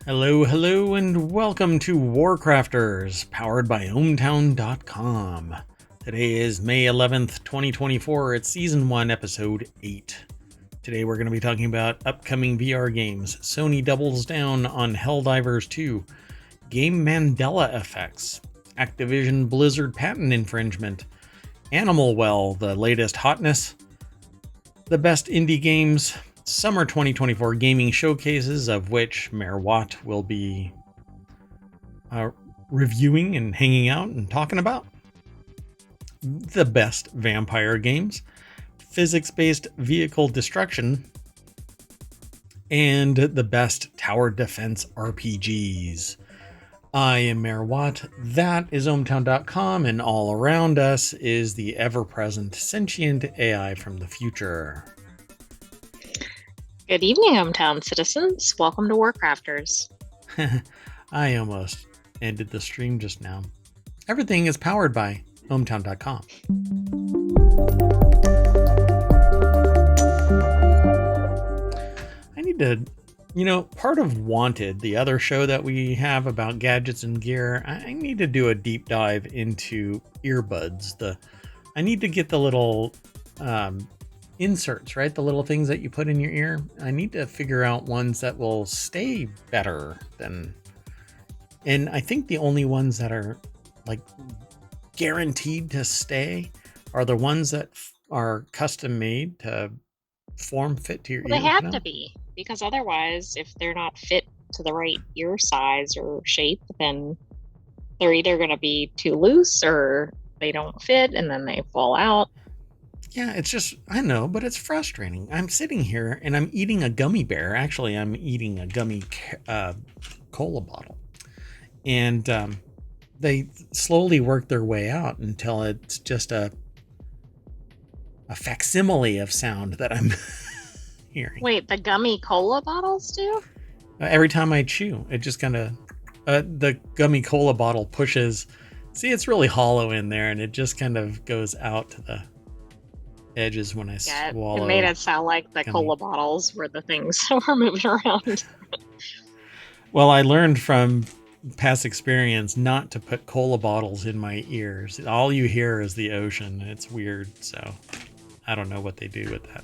Hello, hello, and welcome to WarCrafters, powered by ohmtown.com. Today is May 11th, 2024. It's Season 1, Episode 8. Today we're going to be talking about upcoming VR games. Sony doubles down on Helldivers 2. Game Mandela effects. Activision Blizzard patent infringement. Animal Well, the latest hotness. The best indie games. Summer 2024 gaming showcases, of which Mayor Watt will be reviewing and hanging out and talking about. The best vampire games, physics-based vehicle destruction, and the best tower defense RPGs. I am Mayor Watt, that is ohmtown.com, and all around us is the ever-present sentient AI from the future. Good evening, hometown citizens. Welcome to WarCrafters. I almost ended the stream just now. Everything is powered by ohmtown.com. I need to, part of Wanted, the other show that we have about gadgets and gear, I need to do a deep dive into earbuds. I need to get the little inserts, right? The little things that you put in your ear. I need to figure out ones that will stay better than, and I think the only ones that are like guaranteed to stay are the ones that are custom made to form fit to your ear. They have to be, because otherwise, if they're not fit to the right ear size or shape, then they're either going to be too loose or they don't fit and then they fall out. Yeah, it's just, I know, but it's frustrating. I'm sitting here and I'm eating a gummy bear. Actually, I'm eating a gummy cola bottle. And they slowly work their way out until it's just a facsimile of sound that I'm hearing. Wait, the gummy cola bottles do? Every time I chew, it just kind of, the gummy cola bottle pushes. See, it's really hollow in there and it just kind of goes out to the edges when I swallow. It made it sound like the cola bottles were the things that were moving around. Well, I learned from past experience not to put cola bottles in my ears. All you hear is the ocean. It's weird, so I don't know what they do with that.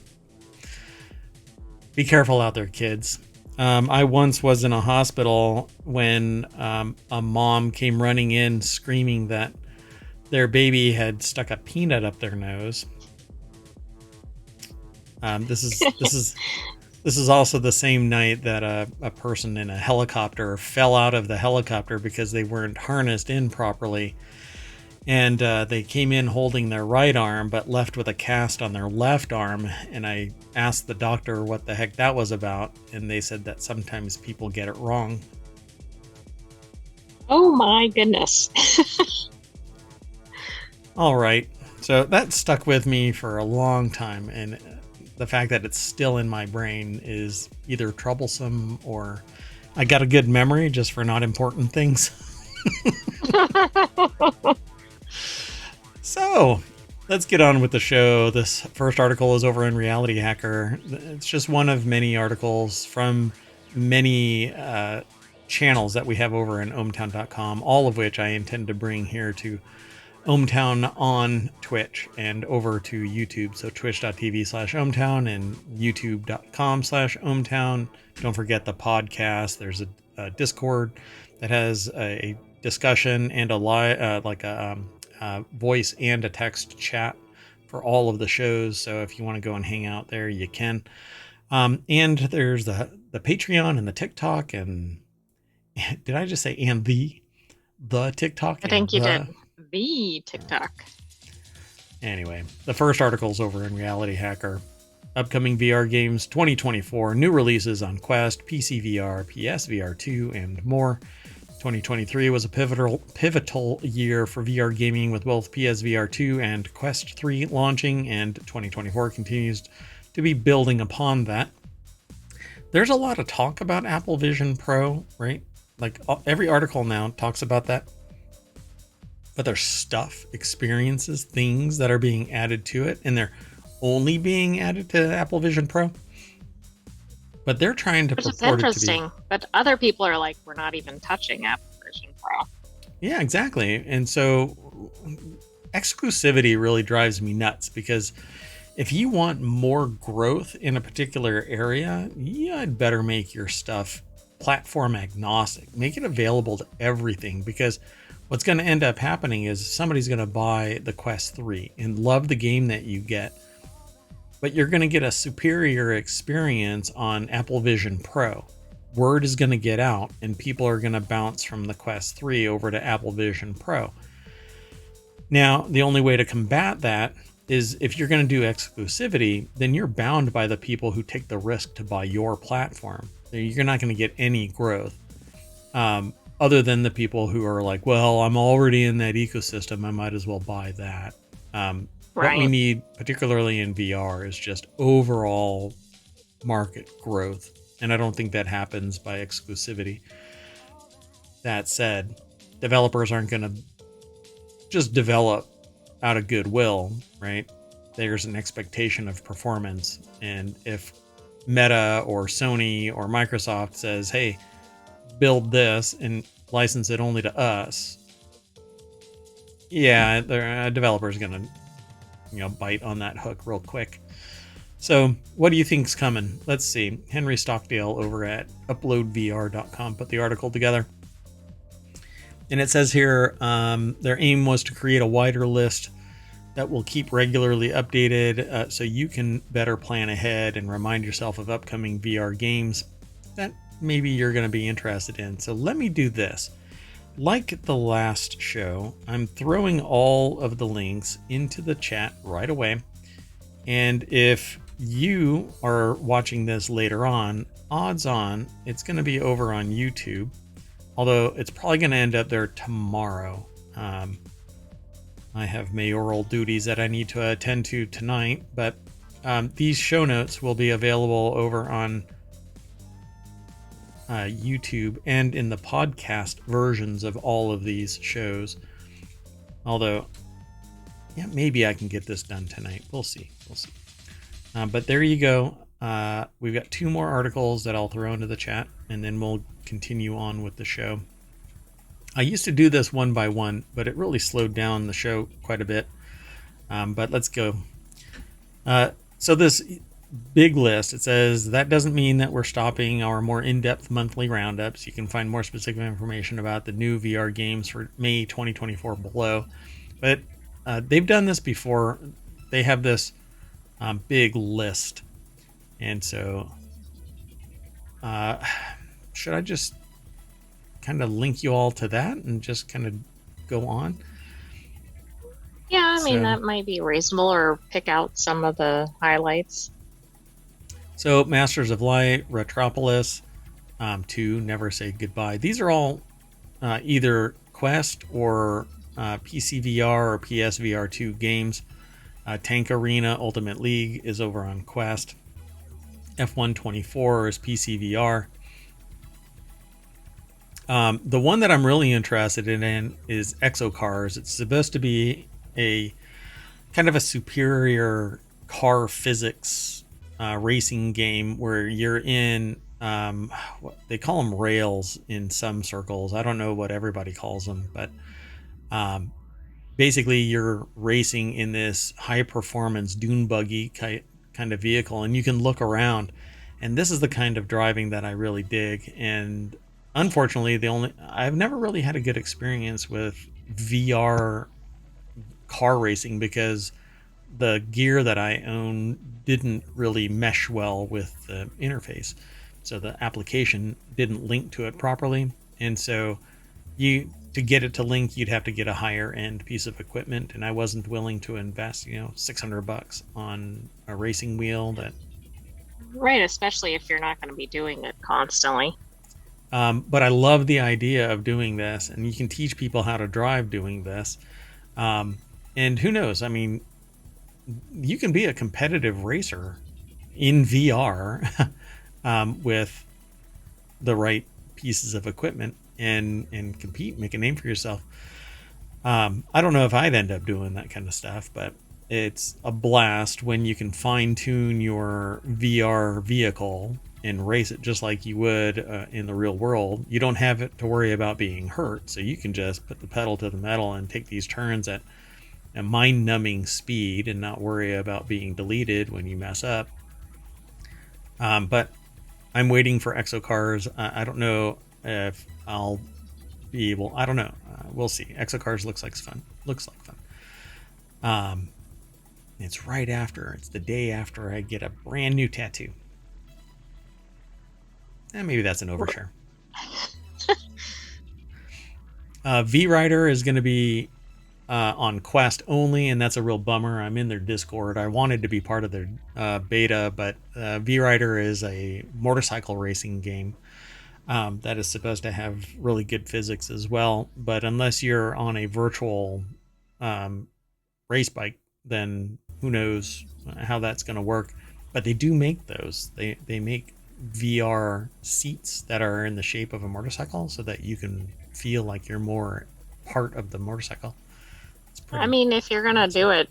Be careful out there, kids. I once was in a hospital when a mom came running in screaming that their baby had stuck a peanut up their nose. This is also the same night that a person in a helicopter fell out of the helicopter because they weren't harnessed in properly, and they came in holding their right arm but left with a cast on their left arm. And I asked the doctor what the heck that was about, and they said that sometimes people get it wrong. Oh my goodness. All right, so that stuck with me for a long time, and the fact that it's still in my brain is either troublesome or I got a good memory just for not important things. So let's get on with the show. This first article is over in Reality Hacker. It's just one of many articles from many channels that we have over in ohmtown.com, all of which I intend to bring here to ohmtown on Twitch and over to YouTube. So twitch.tv/ohmtown and youtube.com/ohmtown. Don't forget the podcast. There's a Discord that has a discussion and a voice and a text chat for all of the shows. So if you want to go and hang out there, you can. And there's the Patreon and the TikTok, and did I just say and the TikTok? I think you did. The TikTok. Anyway, the first article is over in Reality Hacker. Upcoming VR games 2024, new releases on Quest, PC VR, PSVR 2, and more. 2023 was a pivotal year for VR gaming, with both PSVR 2 and Quest 3 launching, and 2024 continues to be building upon that. There's a lot of talk about Apple Vision Pro, right? Like every article now talks about that. But there's stuff, experiences, things that are being added to it, and they're only being added to Apple Vision Pro. but they're trying to Which is purport it to be. interesting. But other people are like, we're not even touching Activision Pro. Yeah, exactly. And so exclusivity really drives me nuts, because if you want more growth in a particular area, you'd better make your stuff platform agnostic. Make it available to everything, because what's going to end up happening is somebody's going to buy the Quest 3 and love the game that you get, but you're going to get a superior experience on Apple Vision Pro. Word is going to get out and people are going to bounce from the Quest 3 over to Apple Vision Pro. Now, the only way to combat that is if you're going to do exclusivity, then you're bound by the people who take the risk to buy your platform. You're not going to get any growth, other than the people who are like, well, I'm already in that ecosystem, I might as well buy that. What we need, particularly in VR, is just overall market growth. And I don't think that happens by exclusivity. That said, developers aren't going to just develop out of goodwill, right? There's an expectation of performance. And if Meta or Sony or Microsoft says, hey, build this and license it only to us, yeah, a developer's going to, bite on that hook real quick. So what do you think's coming? Let's see. Henry Stockdale over at uploadvr.com put the article together. And it says here, their aim was to create a wider list that will keep regularly updated, so you can better plan ahead and remind yourself of upcoming VR games that maybe you're going to be interested in. So let me do this. Like the last show, I'm throwing all of the links into the chat right away. And if you are watching this later on, odds on it's going to be over on YouTube. Although it's probably going to end up there tomorrow. I have mayoral duties that I need to attend to tonight, but these show notes will be available over on YouTube and in the podcast versions of all of these shows. Although, yeah, maybe I can get this done tonight. We'll see. But there you go. We've got 2 more articles that I'll throw into the chat, and then we'll continue on with the show. I used to do this one by one, but it really slowed down the show quite a bit. But let's go. So this big list, it says, that doesn't mean that we're stopping our more in-depth monthly roundups. You can find more specific information about the new VR games for May 2024 below. But they've done this before. They have this big list. And so should I just kind of link you all to that and just kind of go on? Yeah, I mean, that might be reasonable, or pick out some of the highlights. So Masters of Light, Retropolis, 2, Never Say Goodbye. These are all either Quest or PCVR or PSVR 2 games. Tank Arena Ultimate League is over on Quest. F124 is PCVR. The one that I'm really interested in is Exocars. It's supposed to be a kind of a superior car physics racing game where you're in, what they call them, rails in some circles. I don't know what everybody calls them, but basically you're racing in this high performance dune buggy kind of vehicle, and you can look around. And this is the kind of driving that I really dig. And unfortunately, I've never really had a good experience with VR car racing because the gear that I own didn't really mesh well with the interface. So the application didn't link to it properly. And so to get it to link, you'd have to get a higher end piece of equipment. And I wasn't willing to invest, $600 on a racing wheel that. Right, especially if you're not going to be doing it constantly. But I love the idea of doing this, and you can teach people how to drive doing this. And who knows? I mean, you can be a competitive racer in VR with the right pieces of equipment and compete, make a name for yourself. I don't know if I'd end up doing that kind of stuff, but it's a blast when you can fine tune your VR vehicle and race it just like you would in the real world. You don't have it to worry about being hurt, so you can just put the pedal to the metal and take these turns at a mind-numbing speed and not worry about being deleted when you mess up. But I'm waiting for Exocars. I don't know if I'll be able. I don't know. We'll see. Exocars looks like fun. It's right after. It's the day after I get a brand new tattoo. Maybe that's an overshare. V-Rider is going to be on Quest only, and that's a real bummer. I'm in their Discord. I wanted to be part of their beta, but V-Rider is a motorcycle racing game that is supposed to have really good physics as well. But unless you're on a virtual race bike, then who knows how that's going to work. But they do make those. They make VR seats that are in the shape of a motorcycle so that you can feel like you're more part of the motorcycle. I mean, if you're gonna do it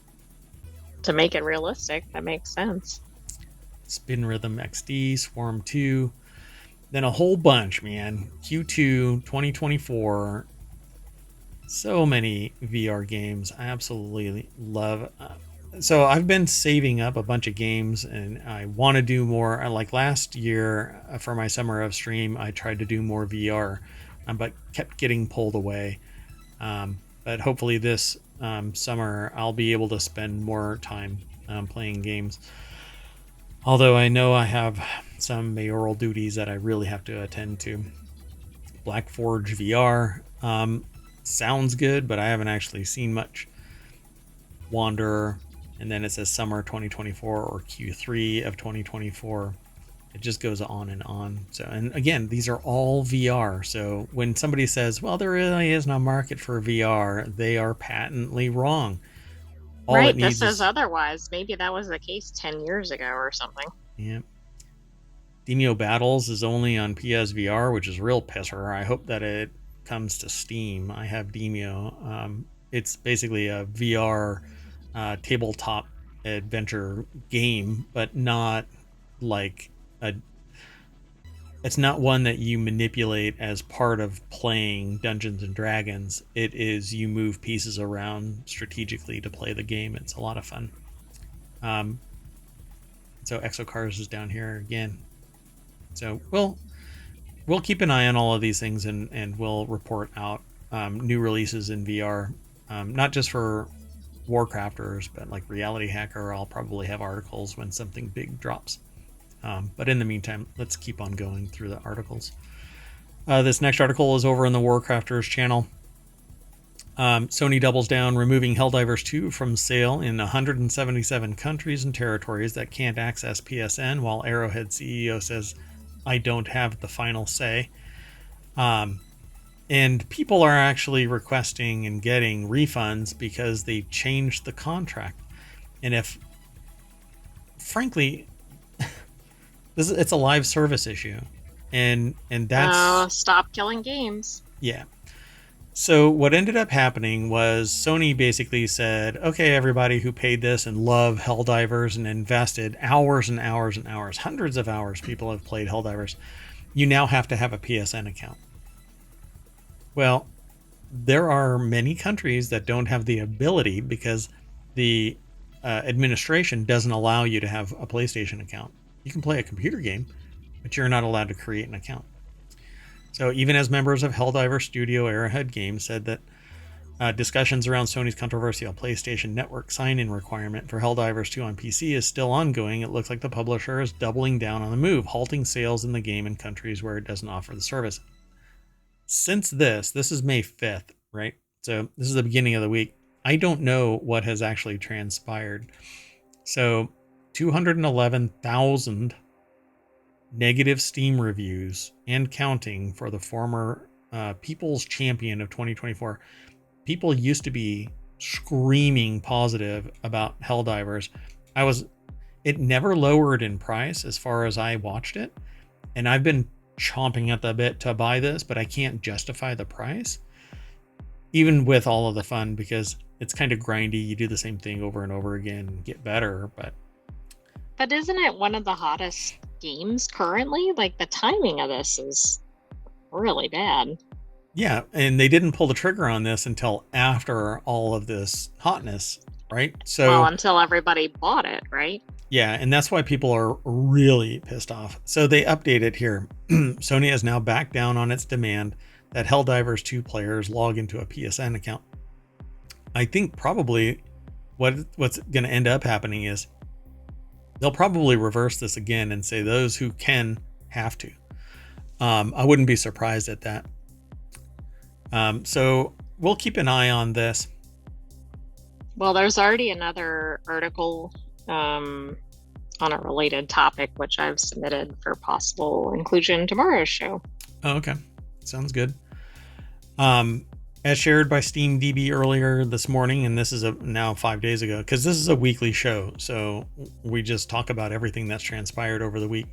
to make it realistic, that makes sense. Spin Rhythm XD, Swarm 2, then a whole bunch, man. Q2 2024. So many VR games. I absolutely love. So I've been saving up a bunch of games, and I want to do more. Like last year for my Summer of Stream, I tried to do more VR, but kept getting pulled away. But hopefully this summer I'll be able to spend more time playing games. Although I know I have some mayoral duties that I really have to attend to. Black Forge VR sounds good, but I haven't actually seen much. Wanderer, and then it says summer 2024 or Q3 of 2024. It just goes on and on. So, and again, these are all VR. So when somebody says, well, there really is no market for VR, they are patently wrong. All right, this says otherwise. Maybe that was the case 10 years ago or something. Yeah. Demio Battles is only on PSVR, which is real pisser. I hope that it comes to Steam. I have Demio. It's basically a VR tabletop adventure game, but not like it's not one that you manipulate as part of playing Dungeons and Dragons. It is you move pieces around strategically to play the game. It's a lot of fun. So Exocars is down here again. So we'll keep an eye on all of these things, and we'll report out new releases in VR, not just for WarCrafters, but like Reality Hacker. I'll probably have articles when something big drops. But in the meantime, let's keep on going through the articles. This next article is over on the WarCrafters channel. Sony doubles down, removing Helldivers 2 from sale in 177 countries and territories that can't access PSN, while Arrowhead CEO says, I don't have the final say. And people are actually requesting and getting refunds because they changed the contract. And if, frankly, it's a live service issue, and that's stop killing games. Yeah. So what ended up happening was Sony basically said, okay, everybody who paid this and love Helldivers and invested hours and hours and hours, hundreds of hours people have played Helldivers, you now have to have a PSN account. Well, there are many countries that don't have the ability because the administration doesn't allow you to have a PlayStation account. You can play a computer game, but you're not allowed to create an account. So even as members of Helldivers Studio Arrowhead Games said that discussions around Sony's controversial PlayStation Network sign-in requirement for Helldivers 2 on PC is still ongoing, it looks like the publisher is doubling down on the move, halting sales in the game in countries where it doesn't offer the service. Since this is May 5th, right? So this is the beginning of the week. I don't know what has actually transpired. So 211,000 negative Steam reviews and counting for the former People's Champion of 2024. People used to be screaming positive about Helldivers. It never lowered in price as far as I watched it, and I've been chomping at the bit to buy this, but I can't justify the price, even with all of the fun, because it's kind of grindy. You do the same thing over and over again and get better, but isn't it one of the hottest games currently. Like, the timing of this is really bad. Yeah, and they didn't pull the trigger on this until after all of this hotness, right? Well, So until everybody bought it, right? yeah, and that's why people are really pissed off. So they updated here. Sony has now backed down on its demand that Helldivers 2 players log into a PSN account. I think probably what's going to end up happening is they'll probably reverse this again and say those who can have to. I wouldn't be surprised at that. So we'll keep an eye on this. Well, there's already another article on a related topic, which I've submitted for possible inclusion in tomorrow's show. Oh, okay. Sounds good. As shared by SteamDB earlier this morning, and this is now 5 days ago, because this is a weekly show, so we just talk about everything that's transpired over the week.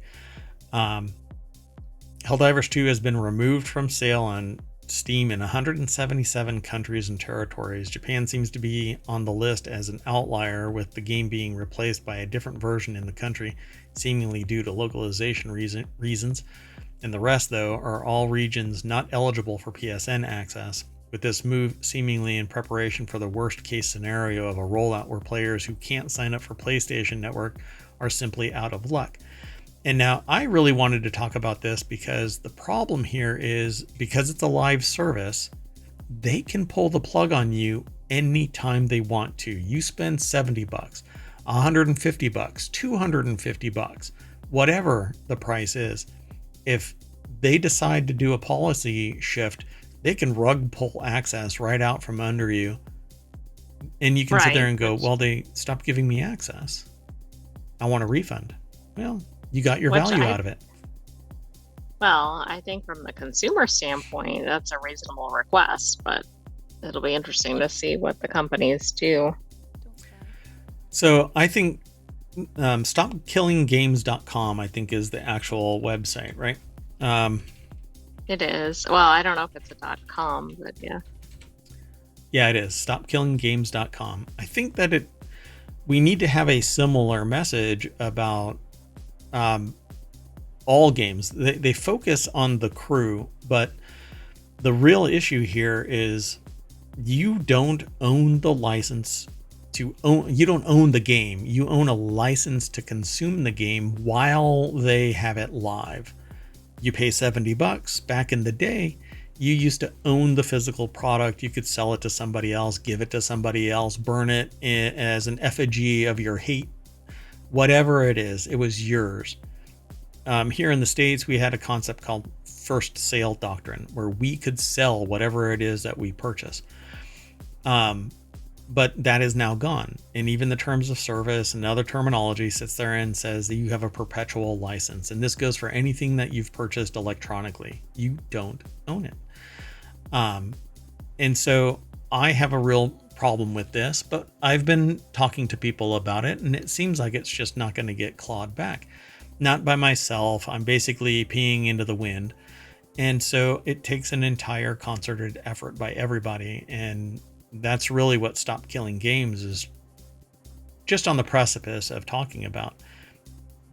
Helldivers 2 has been removed from sale on Steam in 177 countries and territories. Japan seems to be on the list as an outlier, with the game being replaced by a different version in the country, seemingly due to localization reasons. And the rest, though, are all regions not eligible for PSN access, with this move seemingly in preparation for the worst case scenario of a rollout where players who can't sign up for PlayStation Network are simply out of luck. And now I really wanted to talk about this because the problem here is, because it's a live service, they can pull the plug on you anytime they want to. You spend $70, $150, $250, whatever the price is. If they decide to do a policy shift, they can rug pull access right out from under you. And you can sit there and go, well, they stopped giving me access. I want a refund. Well, you got your value out of it. Well, I think from the consumer standpoint, that's a reasonable request, but it'll be interesting to see what the companies do. So I think stopkillinggames.com, I think, is the actual website, right? It is. Well, I don't know if it's a .com, but yeah. Yeah, it is. Stopkillinggames.com. I think that we need to have a similar message about all games. They focus on the crew, but the real issue here is you don't own the license to own. You don't own the game. You own a license to consume the game while they have it live. You pay $70. Back in the day, you used to own the physical product. You could sell it to somebody else, give it to somebody else, burn it as an effigy of your hate. Whatever it is, it was yours. Here in the States, we had a concept called first sale doctrine, where we could sell whatever it is that we purchase. But that is now gone. And even the terms of service and other terminology sits there and says that you have a perpetual license. And this goes for anything that you've purchased electronically. You don't own it. And so I have a real problem with this, but I've been talking to people about it, and it seems like it's just not going to get clawed back. Not by myself. I'm basically peeing into the wind. And so it takes an entire concerted effort by everybody. And that's really what Stop Killing Games is just on the precipice of talking about,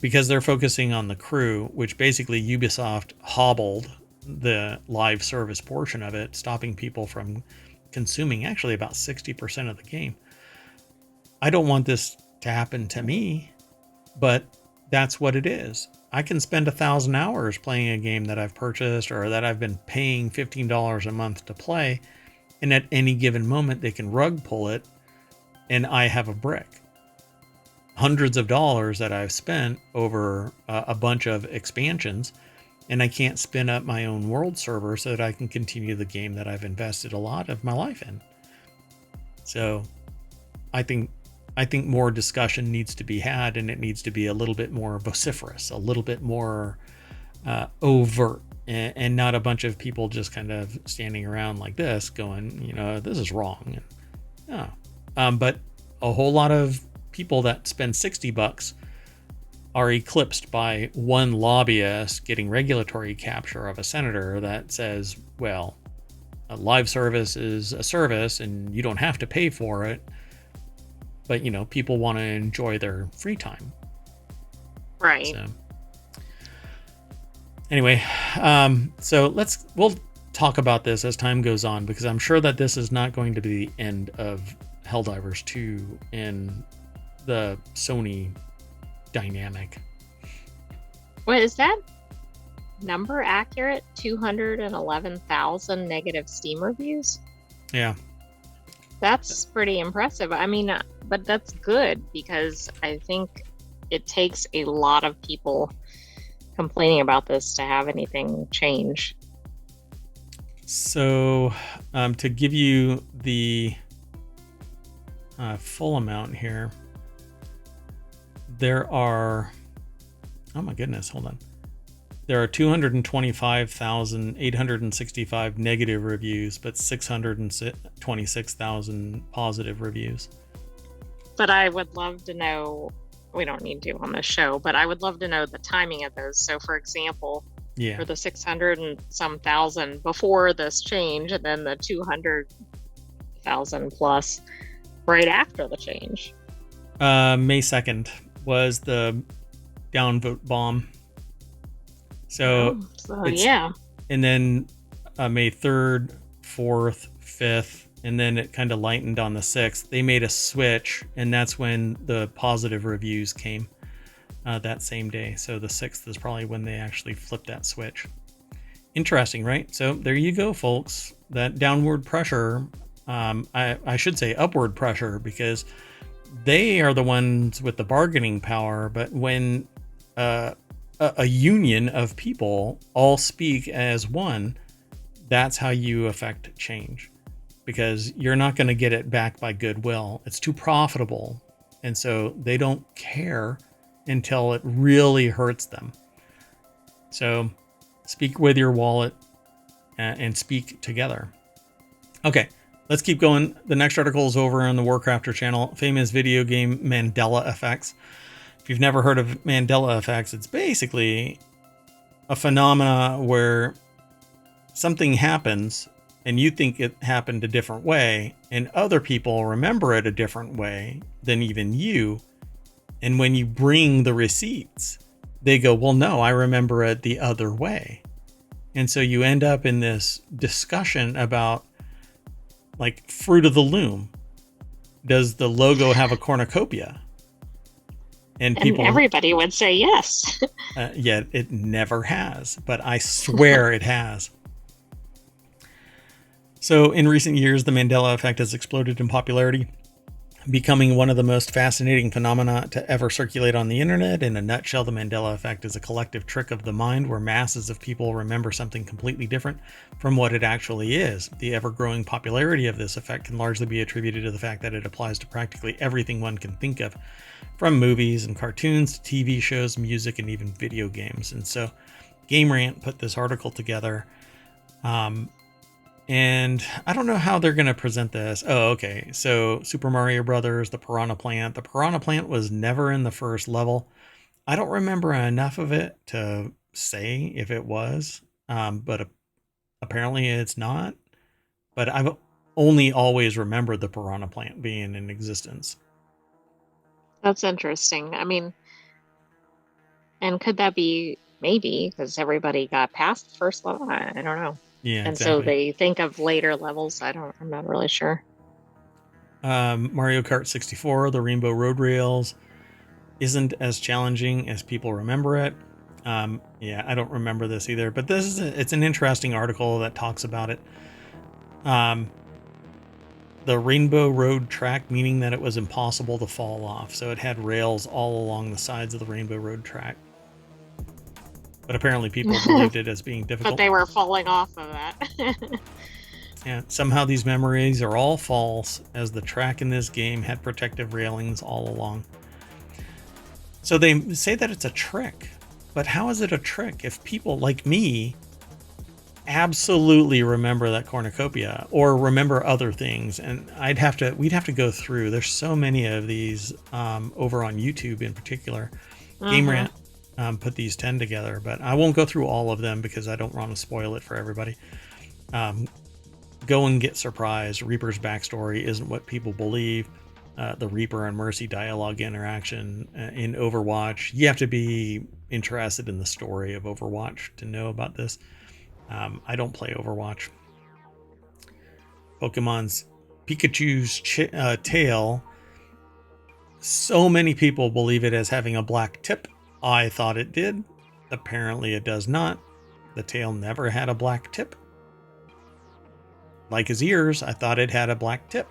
because they're focusing on the crew, which basically Ubisoft hobbled the live service portion of it, stopping people from consuming actually about 60% of the game. I don't want this to happen to me, but that's what it is. I can spend 1,000 hours playing a game that I've purchased or that I've been paying $15 a month to play, and at any given moment they can rug pull it and I have a brick. Hundreds of dollars that I've spent over a bunch of expansions, and I can't spin up my own world server so that I can continue the game that I've invested a lot of my life in. So I think more discussion needs to be had, and it needs to be a little bit more vociferous, a little bit more overt, and not a bunch of people just kind of standing around like this going, this is wrong. But a whole lot of people that spend $60 are eclipsed by one lobbyist getting regulatory capture of a senator that says, well, a live service is a service and you don't have to pay for it. But, people want to enjoy their free time. Right. So, Anyway, so we'll talk about this as time goes on, because I'm sure that this is not going to be the end of Helldivers 2 in the Sony dynamic. What is that number accurate? 211,000 negative Steam reviews? Yeah. That's pretty impressive. I mean, but that's good, because I think it takes a lot of people complaining about this to have anything change. So, to give you the full amount here, there are, oh my goodness, hold on. There are 225,865 negative reviews, but 626,000 positive reviews. But I would love to know, we don't need to on this show, but I would love to know the timing of those. So, for example, for the 600 and some thousand before this change, and then the 200,000 plus right after the change. May 2nd was the downvote bomb. So yeah. And then May 3rd, 4th, 5th, and then it kind of lightened on the 6th. They made a switch, and that's when the positive reviews came that same day. So the 6th is probably when they actually flipped that switch. Interesting, right? So there you go, folks. That downward pressure, I should say upward pressure, because they are the ones with the bargaining power. But when a union of people all speak as one, that's how you affect change, because you're not going to get it back by goodwill. It's too profitable. And so they don't care until it really hurts them. So speak with your wallet and speak together. Okay, let's keep going. The next article is over on the WarCrafters channel. Famous video game Mandela effects. If you've never heard of Mandela effects, it's basically a phenomena where something happens and you think it happened a different way, and other people remember it a different way than even you. And when you bring the receipts, they go, well, no, I remember it the other way. And so you end up in this discussion about, like, Fruit of the Loom. Does the logo have a cornucopia? And people, everybody would say yes. Yet it never has, but I swear it has. So in recent years, the Mandela effect has exploded in popularity, becoming one of the most fascinating phenomena to ever circulate on the internet. In a nutshell, the Mandela effect is a collective trick of the mind where masses of people remember something completely different from what it actually is. The ever-growing popularity of this effect can largely be attributed to the fact that it applies to practically everything one can think of, from movies and cartoons to TV shows, music, and even video games. And so Game Rant put this article together. And I don't know how they're going to present this. Oh, okay. So Super Mario Brothers, the Piranha Plant. The Piranha Plant was never in the first level. I don't remember enough of it to say if it was, but apparently it's not. But I've only always remembered the Piranha Plant being in existence. That's interesting. I mean, and could that be maybe because everybody got past the first level? I don't know. Yeah, and exactly. so they think of later levels. I'm not really sure. Mario Kart 64, the Rainbow Road Rails, isn't as challenging as people remember it. Yeah, I don't remember this either, but it's an interesting article that talks about it. The Rainbow Road track, meaning that it was impossible to fall off. So it had rails all along the sides of the Rainbow Road track. But apparently people believed it as being difficult. But they were falling off of that. Yeah, somehow these memories are all false, as the track in this game had protective railings all along. So they say that it's a trick. But how is it a trick if people like me absolutely remember that cornucopia or remember other things? And we'd have to go through. There's so many of these over on YouTube in particular. Game Rant put these 10 together, but I won't go through all of them because I don't want to spoil it for everybody. Go and get surprised. Reaper's backstory isn't what people believe. the Reaper and Mercy dialogue interaction in Overwatch. You have to be interested in the story of Overwatch to know about this. I don't play Overwatch. Pokemon's Pikachu's tail. So many people believe it as having a black tip. I thought it did. Apparently it does not. The tail never had a black tip. Like his ears, I thought it had a black tip.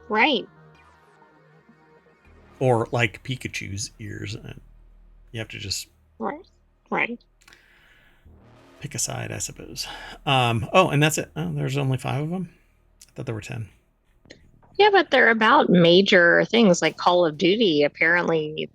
Right. Or like Pikachu's ears. You have to just Right. pick a side, I suppose. Oh, and that's it. Oh, there's only 5 of them? I thought there were 10. Yeah, but they're about major things like Call of Duty. Apparently,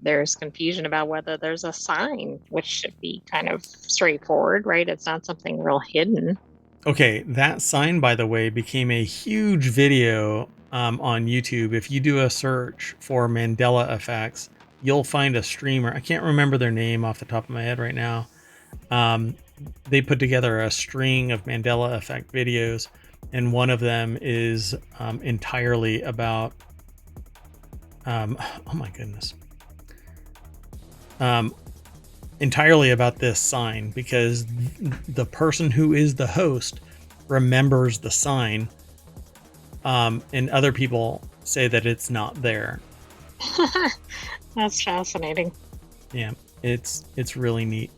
there's confusion about whether there's a sign, which should be kind of straightforward, right? It's not something real hidden. Okay, that sign, by the way, became a huge video on YouTube. If you do a search for Mandela effects, you'll find a streamer. I can't remember their name off the top of my head right now. They put together a string of Mandela effect videos, and one of them is entirely about oh my goodness, entirely about this sign, because the person who is the host remembers the sign, and other people say that it's not there. That's fascinating. Yeah, it's really neat.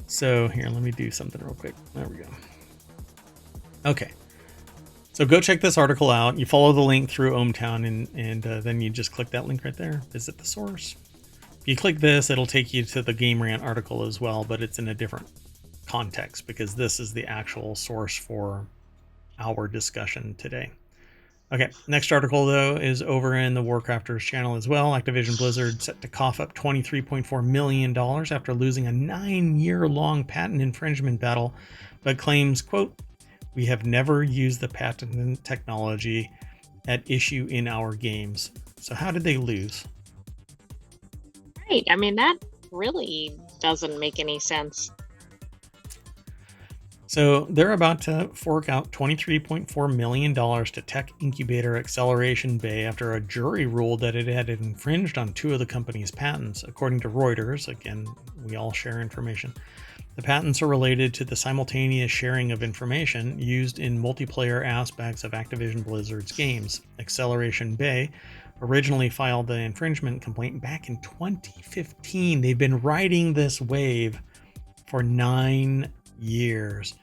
So here, let me do something real quick. There we go. Okay. So go check this article out. You follow the link through ohmTown, and then you just click that link right there. Visit the source. If you click this, it'll take you to the Game Rant article as well, but it's in a different context because this is the actual source for our discussion today. Okay, next article, though, is over in the WarCrafters channel as well. Activision Blizzard set to cough up $23.4 million after losing a 9-year-long patent infringement battle, but claims, quote, "We have never used the patented technology at issue in our games." So how did they lose? Right. I mean, that really doesn't make any sense. So they're about to fork out $23.4 million to tech incubator Acceleration Bay after a jury ruled that it had infringed on 2 of the company's patents. According to Reuters, again, we all share information. The patents are related to the simultaneous sharing of information used in multiplayer aspects of Activision Blizzard's games. Acceleration Bay originally filed the infringement complaint back in 2015. They've been riding this wave for 9 years.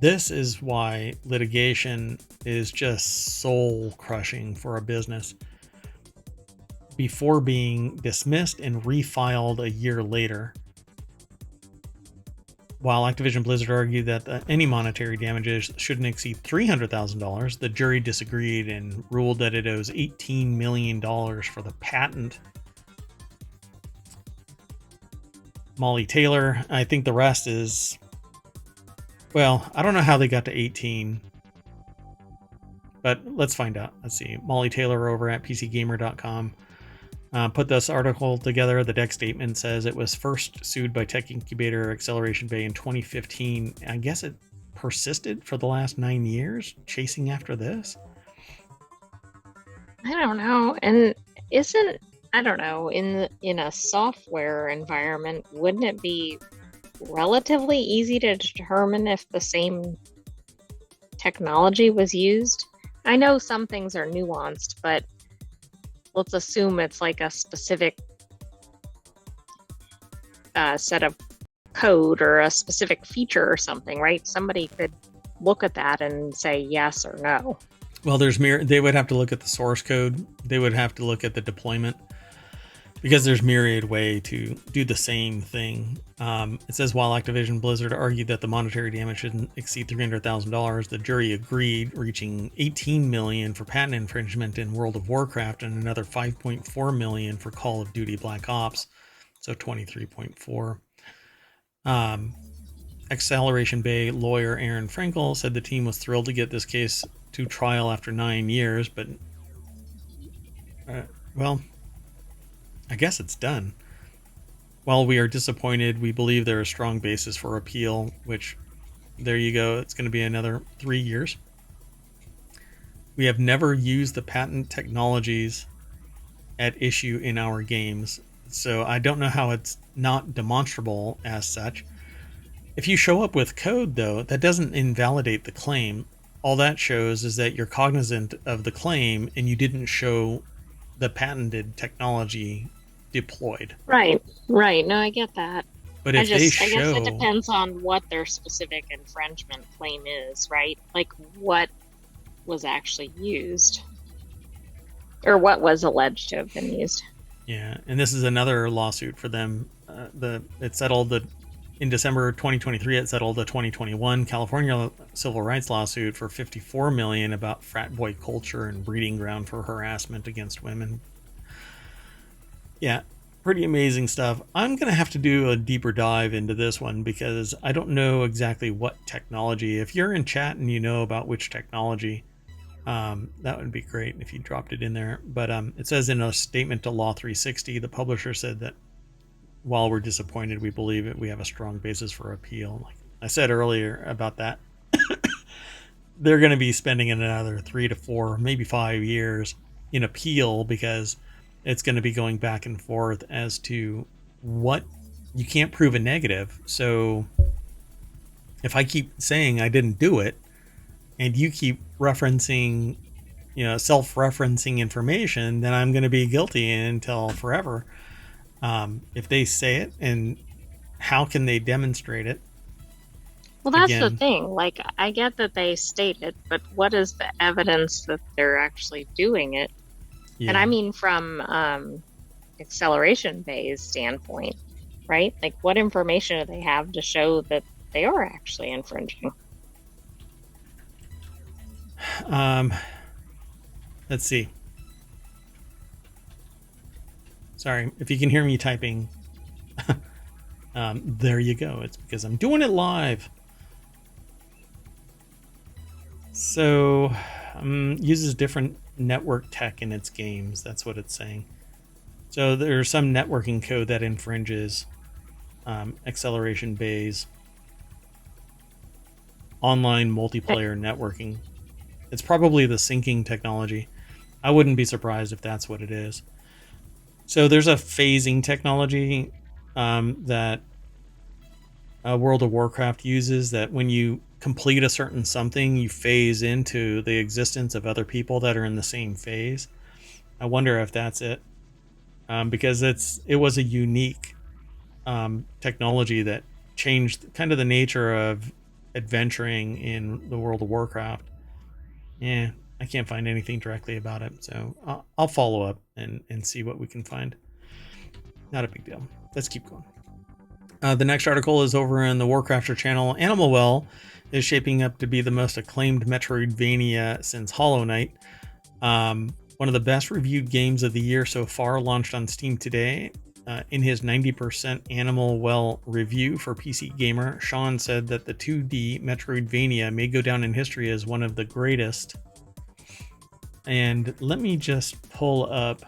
This is why litigation is just soul crushing for a business. Before being dismissed and refiled a year later. While Activision Blizzard argued that any monetary damages shouldn't exceed $300,000, the jury disagreed and ruled that it owes $18 million for the patent. Molly Taylor, I think the rest is... Well, I don't know how they got to 18, but let's find out. Let's see. Molly Taylor over at PCGamer.com put this article together. The deck statement says it was first sued by tech incubator Acceleration Bay in 2015. I guess it persisted for the last 9 years, chasing after this. I don't know. And isn't, I don't know, in a software environment, wouldn't it be relatively easy to determine if the same technology was used? I know some things are nuanced, but let's assume it's like a specific set of code or a specific feature or something, right? Somebody could look at that and say yes or no. Well, they would have to look at the source code. They would have to look at the deployment, because there's myriad way to do the same thing. It says, while Activision Blizzard argued that the monetary damage shouldn't exceed $300,000, the jury agreed, reaching $18 million for patent infringement in World of Warcraft and another $5.4 million for Call of Duty Black Ops, so $23.4. Acceleration Bay lawyer Aaron Frankel said the team was thrilled to get this case to trial after 9 years, but well, I guess it's done. While we are disappointed, we believe there is strong basis for appeal, which, there you go, it's going to be another 3 years. We have never used the patent technologies at issue in our games, so I don't know how it's not demonstrable as such. If you show up with code, though, that doesn't invalidate the claim. All that shows is that you're cognizant of the claim and you didn't show the patented technology deployed. Right, right. No, I get that. But if they I guess it show, depends on what their specific infringement claim is, right? Like what was actually used or what was alleged to have been used. yeah, and this is another lawsuit for them. It settled in December 2023. It settled the 2021 California civil rights lawsuit for $54 million about frat boy culture and breeding ground for harassment against women. Yeah, pretty amazing stuff. I'm going to have to do a deeper dive into this one because I don't know exactly what technology. If you're in chat and you know about which technology, that would be great if you dropped it in there. But it says in a statement to Law 360, the publisher said that while we're disappointed, we believe we have a strong basis for appeal. Like I said earlier about that, they're going to be spending another 3 to 4, maybe 5 years in appeal because it's going to be going back and forth as to what you can't prove a negative. So if I keep saying I didn't do it and you keep referencing, self-referencing information, then I'm going to be guilty until forever. If they say it, and how can they demonstrate it? Well, that's the thing. Like, I get that they state it, but what is the evidence that they're actually doing it? Yeah. And I mean, from acceleration bay's standpoint, right? Like, what information do they have to show that they are actually infringing? Let's see. Sorry, if you can hear me typing, there you go. It's because I'm doing it live. So, uses different network tech in its games. That's what it's saying. So there's some networking code that infringes acceleration bay's online multiplayer networking. It's probably the syncing technology. I wouldn't be surprised if that's what it is. So there's a phasing technology that World of Warcraft uses, that when you complete a certain something, you phase into the existence of other people that are in the same phase. I wonder if that's it, because it was a unique technology that changed kind of the nature of adventuring in the World of Warcraft. Yeah, I can't find anything directly about it, so I'll follow up and see what we can find. Not a big deal. Let's keep going. The next article is over in the WarCrafters channel. Animal Well is shaping up to be the most acclaimed Metroidvania since Hollow Knight. One of the best reviewed games of the year so far, launched on Steam today. In his 90% Animal Well review for PC Gamer, Sean said that the 2D Metroidvania may go down in history as one of the greatest. And let me just pull up.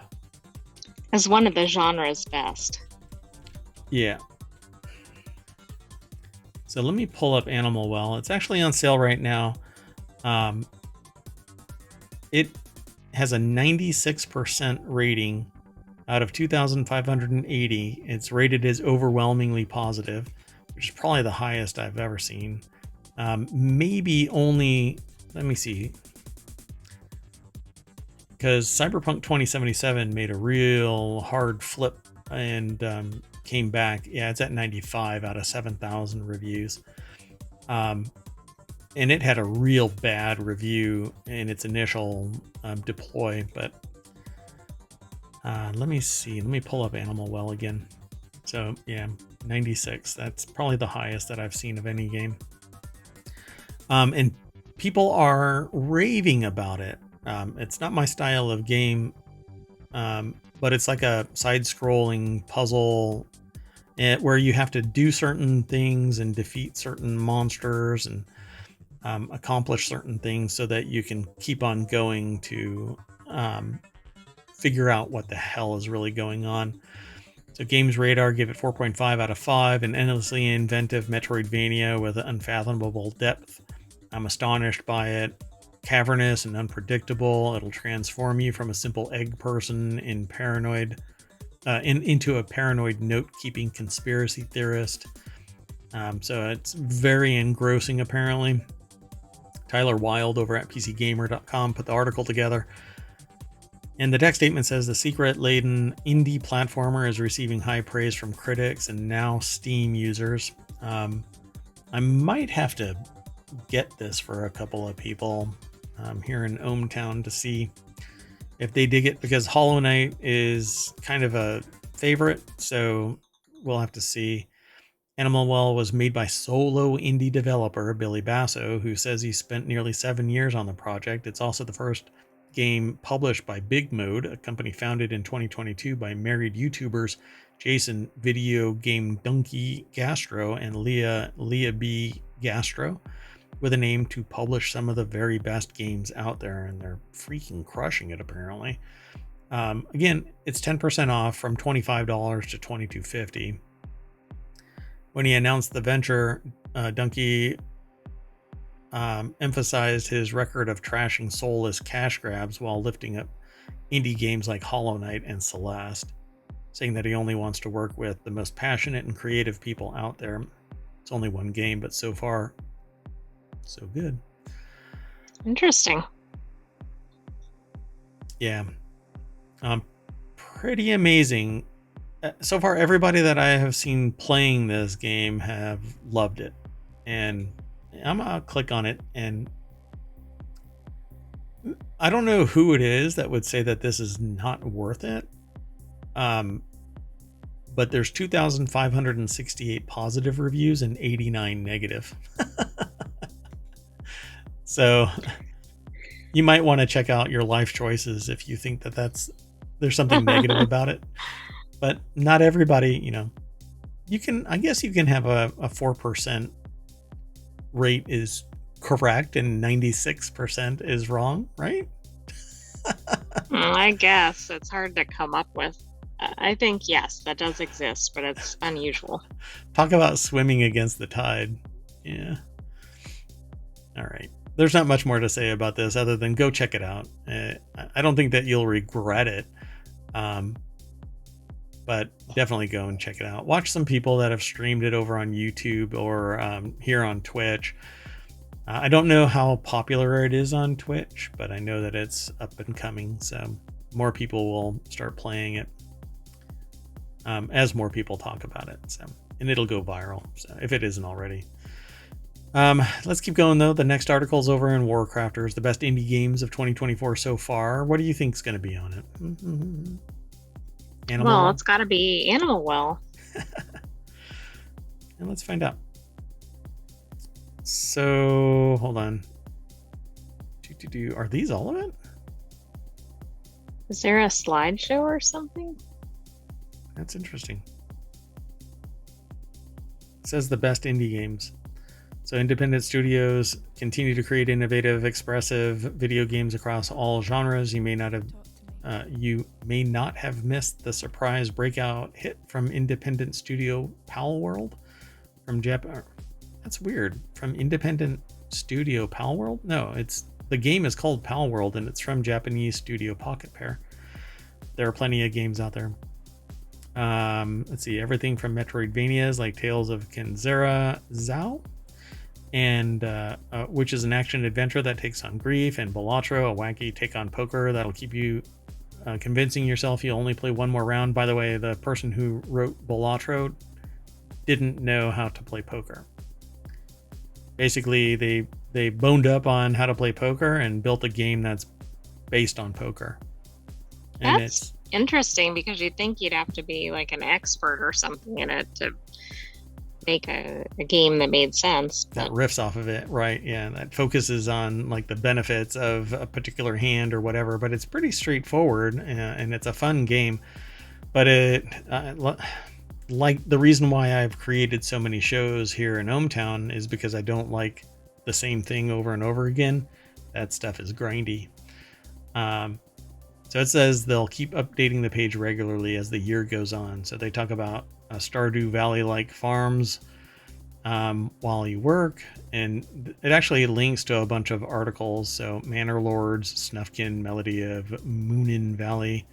As one of the genre's best. Yeah. So let me pull up Animal Well. It's actually on sale right now. It has a 96% rating out of 2,580. It's rated as overwhelmingly positive, which is probably the highest I've ever seen. Maybe only, let me see, because Cyberpunk 2077 made a real hard flip and came back. Yeah, it's at 95 out of 7,000 reviews. And it had a real bad review in its initial deploy, but let me see. Let me pull up Animal Well again. So yeah, 96. That's probably the highest that I've seen of any game. And people are raving about it. It's not my style of game, but it's like a side-scrolling puzzle where you have to do certain things and defeat certain monsters and accomplish certain things so that you can keep on going to figure out what the hell is really going on. So Games Radar gave it 4.5 out of 5, an endlessly inventive Metroidvania with unfathomable depth. I'm astonished by it. cavernous and unpredictable. It'll transform you from a simple egg person into a paranoid note-keeping conspiracy theorist. So it's very engrossing, apparently. Tyler Wilde over at PCGamer.com put the article together. And the deck statement says the secret-laden indie platformer is receiving high praise from critics and now Steam users. I might have to get this for a couple of people here in ohmTown to see if they dig it, because Hollow Knight is kind of a favorite, so we'll have to see. Animal Well was made by solo indie developer Billy Basso, who says he spent nearly 7 years on the project. It's also the first game published by Big Mode, a company founded in 2022 by married YouTubers Jason Video Game Donkey Gastro and Leah B. Gastro, with an aim to publish some of the very best games out there, and they're freaking crushing it, apparently. Again, it's 10% off from $25 to $22.50. When he announced the venture, Donkey emphasized his record of trashing soulless cash grabs while lifting up indie games like Hollow Knight and Celeste, saying that he only wants to work with the most passionate and creative people out there. It's only one game, but so far, so good. Interesting. Yeah. Pretty amazing. So far, everybody that I have seen playing this game have loved it. And I'm going to click on it, and I don't know who it is that would say that this is not worth it. But there's 2,568 positive reviews and 89 negative. So you might want to check out your life choices if you think that there's something negative about it. But not everybody, I guess you can have a 4% rate is correct and 96% is wrong, right? I guess it's hard to come up with. I think, yes, that does exist, but it's unusual. Talk about swimming against the tide. Yeah. All right. There's not much more to say about this other than go check it out. I don't think that you'll regret it. But definitely go and check it out. Watch some people that have streamed it over on YouTube or here on Twitch. I don't know how popular it is on Twitch, but I know that it's up and coming. So more people will start playing it as more people talk about it. So, and it'll go viral. So if it isn't already. Let's keep going though. The next article's over in WarCrafters, the best indie games of 2024 so far. What do you think is going to be on it? Mm-hmm. Animal well, Well? It's got to be Animal Well. And let's find out. So, hold on. Are these all of it? Is there a slideshow or something? That's interesting. It says the best indie games. So independent studios continue to create innovative, expressive video games across all genres. You may not have missed the surprise breakout hit from independent studio Palworld from Japan. That's weird. From independent studio Palworld? No, the game is called Palworld and it's from Japanese studio Pocket Pair. There are plenty of games out there. Let's see, everything from Metroidvanias like Tales of Kenzera Zao, and which is an action adventure that takes on grief, and Balatro, a wacky take on poker that'll keep you convincing yourself you'll only play one more round. By the way, the person who wrote Balatro didn't know how to play poker. Basically, they boned up on how to play poker and built a game that's based on poker. And That's interesting, because you'd think you'd have to be like an expert or something in it to make a game that made sense. That riffs off of it, right? Yeah, that focuses on like the benefits of a particular hand or whatever, but it's pretty straightforward and it's a fun game. But like the reason why I've created so many shows here in ohmTown is because I don't like the same thing over and over again. That stuff is grindy. So it says they'll keep updating the page regularly as the year goes on. So they talk about Stardew Valley-like farms, while you work, and it actually links to a bunch of articles. So Manor Lords, Snufkin, Melody of Moonin Valley,